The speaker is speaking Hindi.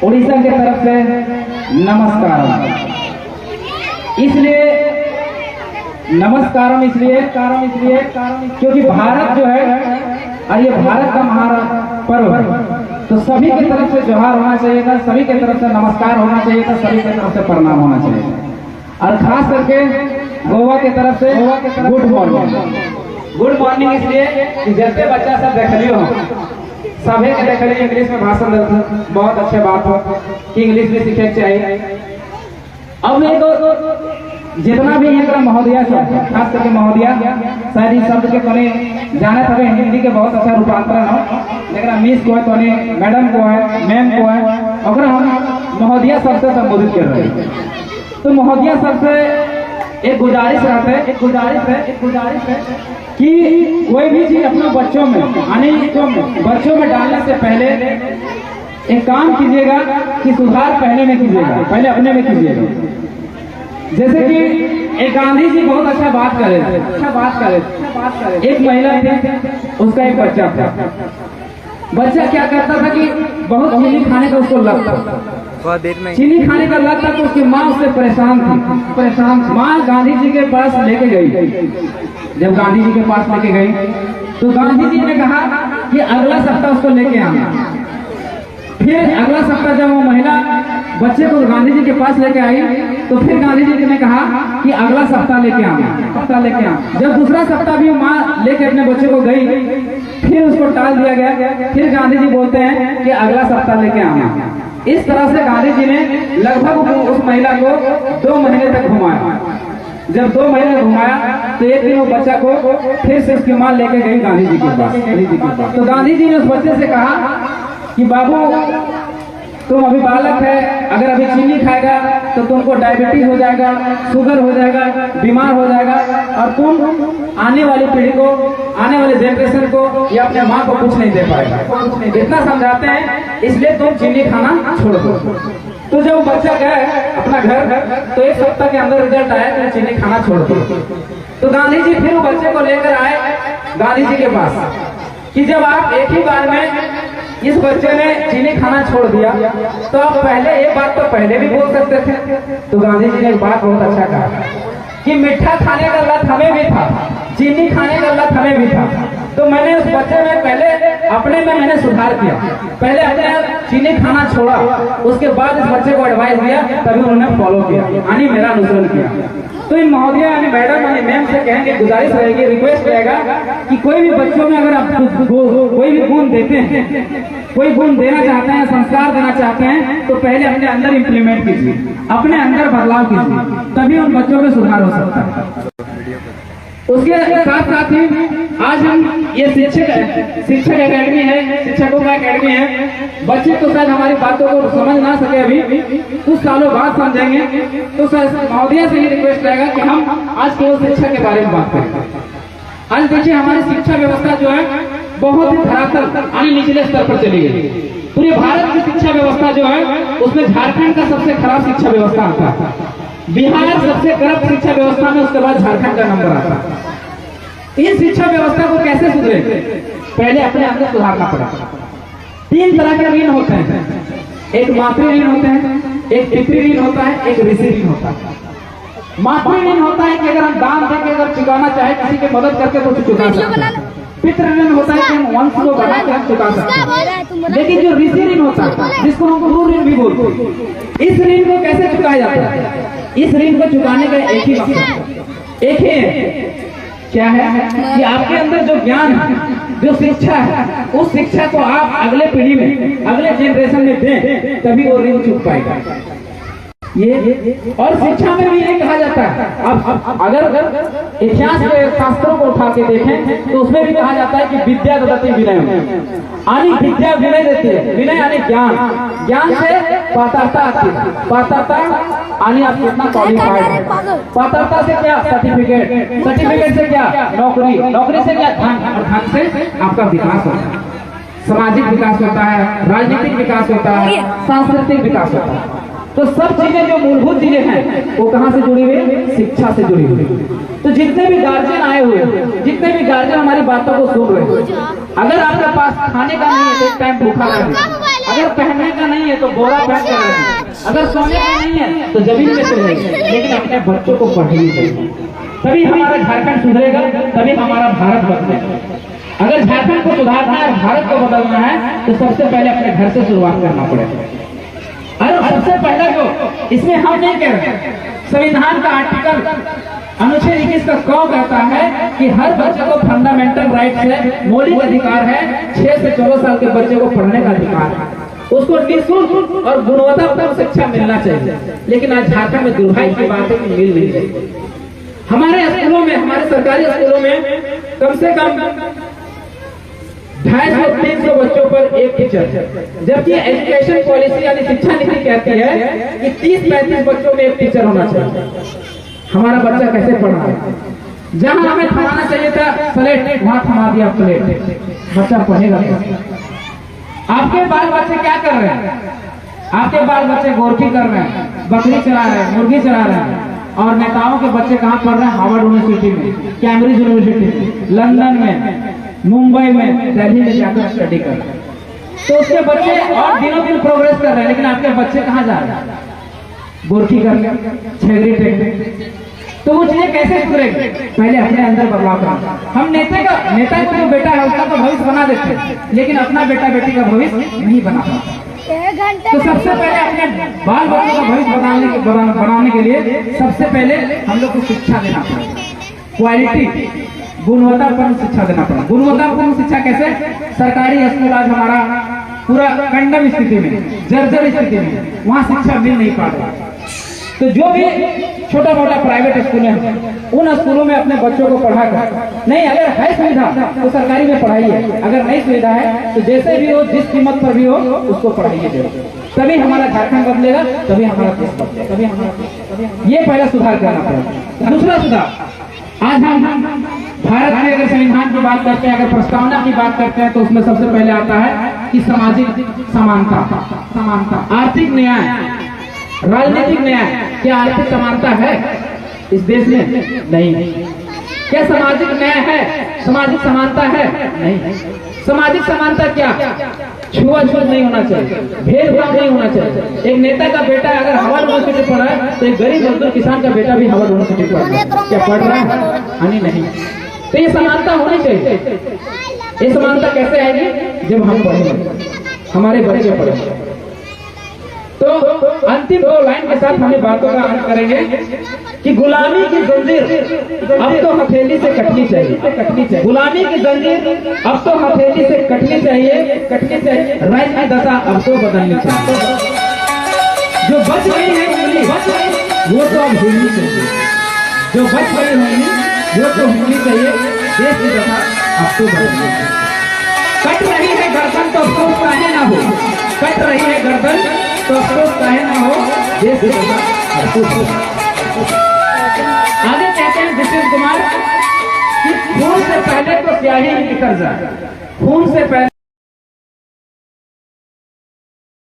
उड़ीसा की तरफ से नमस्कारम। इसलिए नमस्कारम इसलिए क्योंकि भारत जो है और ये भारत का महापर्व है, तो सभी की तरफ से जोहार होना चाहिए था, सभी की तरफ से नमस्कार होना चाहिए था, सभी की तरफ से प्रणाम होना चाहिए। और खास करके गोवा की तरफ से गुड मॉर्निंग इसलिए कि जैसे बच्चा सब देख लियो सभी के देख लियो इंग्लिश में भाषण देते, बहुत अच्छे बात हो कि इंग्लिश भी सीखे चाहिए। अब एक जितना भी एक महोदया सब खास करके महोदया शायद इस शब्द के तोने जाने तक हिंदी के बहुत अच्छा रूपांतरण हो, लेकिन मिस को है तोने मैडम को है मैम को है अगर हम महोदया सबसे संबोधित कर रहे हैं। तो महोदया सबसे एक गुजारिश है कि कोई भी चीज अपने बच्चों में बच्चों में डालने से पहले एक काम कीजिएगा कि सुधार पहले में कीजिएगा, पहले अपने में कीजिएगा। जैसे कि एक गांधी जी बहुत अच्छा बात कर रहे थे। एक महिला थी, उसका एक बच्चा था। बच्चा क्या करता था कि बहुत चीनी खाने का उसको लत था, चीनी खाने का लत था। तो उसकी माँ उससे परेशान थी। माँ गांधी जी के पास लेके गई। जब गांधी जी के पास लेके गई तो गांधी जी ने कहा कि अगला सप्ताह उसको लेके आना। फिर अगला सप्ताह जब वो महिला बच्चे को गांधी जी के पास लेके आई तो फिर गांधी जी ने कहा कि अगला सप्ताह लेके आना। जब दूसरा सप्ताह भी माँ लेके अपने बच्चे को गई फिर उसको टाल दिया गया। फिर गांधी जी बोलते हैं कि अगला सप्ताह लेके आना। इस तरह से गांधी जी ने लगभग उस महिला को 2 महीने तक घुमाया। जब 2 महीने घुमाया तो एक दिन वो बच्चा को फिर से उसकी माँ लेके गई गांधी जी के पास। तो गांधी जी ने उस बच्चे से कहा कि बाबू तुम अभी बालक है, अगर अभी चीनी खाएगा तो तुमको डायबिटीज हो जाएगा, शुगर हो जाएगा, बीमार हो जाएगा और तुम आने वाली पीढ़ी को, आने वाले जनरेशन को या अपने माँ को कुछ नहीं दे पाएगा। इतना समझाते हैं, इसलिए तुम चीनी खाना छोड़ दो। तो जब बच्चा गया अपना घर तो 1 सप्ताह के अंदर रिजल्ट आया कि चीनी खाना छोड़ दो। तो गांधी जी फिर बच्चे को लेकर आए गांधी जी के पास कि जब आप एक ही बार में इस बच्चे ने चीनी खाना छोड़ दिया तो आप पहले एक बात तो पहले भी बोल सकते थे। तो गांधी जी ने एक बात बहुत अच्छा कहा कि मीठा खाने का लत हमें भी था, चीनी खाने का लत हमें भी था। तो मैंने उस बच्चे में पहले अपने में मैंने सुधार किया, पहले अपने चीनी खाना छोड़ा, उसके बाद इस बच्चे को एडवाइस दिया, तभी उन्होंने फॉलो किया, यानी मेरा अनुसरण किया। तो इन महोदया यानी मैडम यानी मैम से कहेंगे, गुजारिश रहेगी, रिक्वेस्ट रहेगा कि कोई भी बच्चों में अगर आप कोई भी गुण देते हैं, कोई गुण देना चाहते हैं, संस्कार देना चाहते हैं, तो पहले अपने अंदर इम्प्लीमेंट कीजिए, अपने अंदर बदलाव कीजिए, तभी उन बच्चों में सुधार हो सकता है। उसके साथ साथ ही आज हम ये शिक्षक एकेडमी है, शिक्षकों का एकेडमी है। बच्चे तो शायद हमारी बातों को समझ ना सके, अभी कुछ सालों बाद समझेंगे। तो महोदया से ये रिक्वेस्ट रहेगा कि हम आज केवल शिक्षा के बारे में बात करें। आज देखिए हमारी शिक्षा व्यवस्था जो है बहुत ही धरातल यानी निचले स्तर पर चली गई। पूरे भारत की शिक्षा व्यवस्था जो है उसमें झारखंड का सबसे खराब शिक्षा व्यवस्था आता है, बिहार सबसे करप्ट शिक्षा व्यवस्था में, उसके बाद झारखंड का नंबर आता है। इस शिक्षा व्यवस्था को कैसे सुधरे, पहले अपने अंदर सुधारना पड़ेगा। 3 तरह के ऋण होते हैं, एक मातृ ऋण होते हैं, एक पितृ ऋण होता है, एक ऋषि ऋण होता है। मातृ ऋण होता है कि अगर हम दान देके अगर चुकाना चाहे किसी की मदद करके तो चुका सकते हैं। पितृ ऋण होता है कि हम वंश को बढ़ा के हम चुका सकते हैं। लेकिन जो ऋषि ऋण होता है जिसको हम गुरु ऋण भी बोलते हैं, इस ऋण को कैसे चुकाया जाता है? इस ऋण को चुकाने का एक ही मकसद, एक ही है, क्या है कि आपके अंदर जो ज्ञान है, जो शिक्षा है, उस शिक्षा को आप अगले पीढ़ी में, अगले जनरेशन में दें, तभी वो ऋण चुक पाएगा। ये और शिक्षा में भी यही कहा जाता है। अब अगर इतिहास के शास्त्रों को उठा के देखें तो उसमें भी कहा जाता है कि विद्या ददति विनय, यानी विद्या विनय देती है। विनय यानी ज्ञान, ज्ञान से पात्रता आती है। पात्रता यानी आप कितना क्वालिफाइड है, पात्रता से क्या सर्टिफिकेट, सर्टिफिकेट से क्या नौकरी, नौकरी से क्या धन, और धन से आपका विकास होता है, सामाजिक विकास होता है, राजनीतिक विकास होता है, सांस्कृतिक विकास होता है। तो सब चीजें जो मूलभूत चीजें हैं वो कहाँ से जुड़ी हुई? शिक्षा से जुड़ी हुई। तो जितने भी गार्जियन आए हुए, जितने भी गार्जियन हमारी बातों को सुन रहे हैं, अगर आपके पास खाने का नहीं है तो एक टाइम भूखा रहे, अगर पहनने का नहीं है है तो बोरा पहन कर रहेंगे, अगर सोने का नहीं है तो जमीन में सो रहेंगे, लेकिन अपने बच्चों को पढ़ाइए चाहिए। तभी हमारा झारखंड सुधरेगा, तभी हमारा भारत बदलेगा। अगर झारखंड को सुधारना है, भारत को बदलना है, तो सबसे पहले अपने घर से शुरुआत करना पड़ेगा। और सबसे पहला जो इसमें हम नहीं कह रहे, संविधान का आर्टिकल अनुच्छेद 21 का क कहता है कि हर बच्चे को फंडामेंटल राइट है, मौलिक अधिकार है, 6 से 14 साल के बच्चे को पढ़ने का अधिकार है, उसको निःशुल्क और गुणवत्तापूर्ण शिक्षा मिलना चाहिए। लेकिन आज झारखंड में दुर्भाग्य की बात है कि मिल नहीं रही। हमारे स्कूलों में, हमारे सरकारी स्कूलों में कम से कम 250-300 बच्चों पर एक टीचर है, जबकि एजुकेशन पॉलिसी यानी शिक्षा नीति कहती है कि 30-35 बच्चों में एक टीचर होना चाहिए। हमारा बच्चा कैसे पढ़ रहा है? जहां हमें थमाना चाहिए था प्लेट, वहां थमा दिया प्लेट, बच्चा पढ़ेगा कैसे? आपके बाल बच्चे क्या कर रहे हैं? आपके बाल बच्चे गोरखी कर रहे हैं, बकरी चला रहे हैं, मुर्गी चला रहे हैं। और नेताओं के बच्चे कहाँ पढ़ रहे हैं? हार्वर्ड यूनिवर्सिटी में, कैम्ब्रिज यूनिवर्सिटी में, लंदन में, मुंबई में, दिल्ली में जाकर स्टडी कर रहे हैं। तो उसके बच्चे और दिनों दिन प्रोग्रेस कर रहे हैं, लेकिन आपके बच्चे कहाँ जा रहे हैं? गोरखी करने, छेगरी टेकने। तो वो चीजें कैसे सुधरेगी? पहले अपने अंदर बदलाव करना। हम नेता को जो बेटा है उसका तो भविष्य बना देते हैं, लेकिन अपना बेटा बेटी का भविष्य नहीं बना पाते। तो सबसे पहले अपने बाल बच्चों का भविष्य बनाने के लिए सबसे पहले हम लोग को शिक्षा देना पड़ेगा, क्वालिटी, गुणवत्तापूर्ण शिक्षा देना पड़ेगा। गुणवत्तापूर्ण शिक्षा कैसे? सरकारी स्कूल आज हमारा पूरा कंडम स्थिति में, जर्जर स्थिति में, वहाँ शिक्षा मिल नहीं पा रहा। तो जो भी छोटा मोटा प्राइवेट स्कूल है, उन स्कूलों में अपने बच्चों को पढ़ा कर, नहीं अगर है सुविधा तो सरकारी में पढ़ाइए, अगर नहीं सुविधा है तो जैसे भी हो, जिस कीमत पर भी हो, उसको पढ़ाइए जरूर। तभी हमारा झारखंड बदलेगा, तभी हमारा देश बदलेगा, तभी हमारा ये पहला सुधार करना पड़ेगा। दूसरा सुधार, आज हम भारत में अगर संविधान की बात करते हैं, अगर प्रस्तावना की बात करते हैं, तो उसमें सबसे पहले आता है कि सामाजिक समानता, आर्थिक न्याय, राजनीतिक न्याय। क्या आर्थिक समानता है इस देश में? नहीं। क्या सामाजिक न्याय है? सामाजिक समानता है? नहीं। सामाजिक समानता क्या? छुआछूत नहीं होना चाहिए, भेदभाव नहीं होना चाहिए। एक नेता का बेटा अगर हार्वर्ड यूनिवर्सिटी पढ़ा है, तो एक गरीब मजदूर किसान का बेटा भी हार्वर्ड यूनिवर्सिटी पढ़ रहा है। क्या पढ़ रहा है? नहीं। तो ये समानता होनी चाहिए। ये समानता कैसे आएगी? जब हम पढ़ेंगे, हमारे बच्चे पढ़ेंगे। तो अंतिम 2 लाइन के साथ हमें बातों का अंत करेंगे कि गुलामी की जंजीर अब तो हथेली से कटनी चाहिए। गुलामी की जंजीर अब तो हथेली से कटनी चाहिए। राज्य की दशा अब तो बदलनी चाहिए। जो बच गई है उंगली, वो तो अब हिलनी चाहिए। जो बच गई होंगी वो तो हिलनी चाहिए। देश की दशा अब तो बदलनी चाहिए। कट रही है गर्दन तो अफसोस काहे ना हो, कट रही है गर्दन तो अफसोस काहे ना हो, देश की दशा अफसोस हो। आगे कहते हैं नीतीश कुमार कि खून से पहले तो स्याही निकल जाए, खून से पहले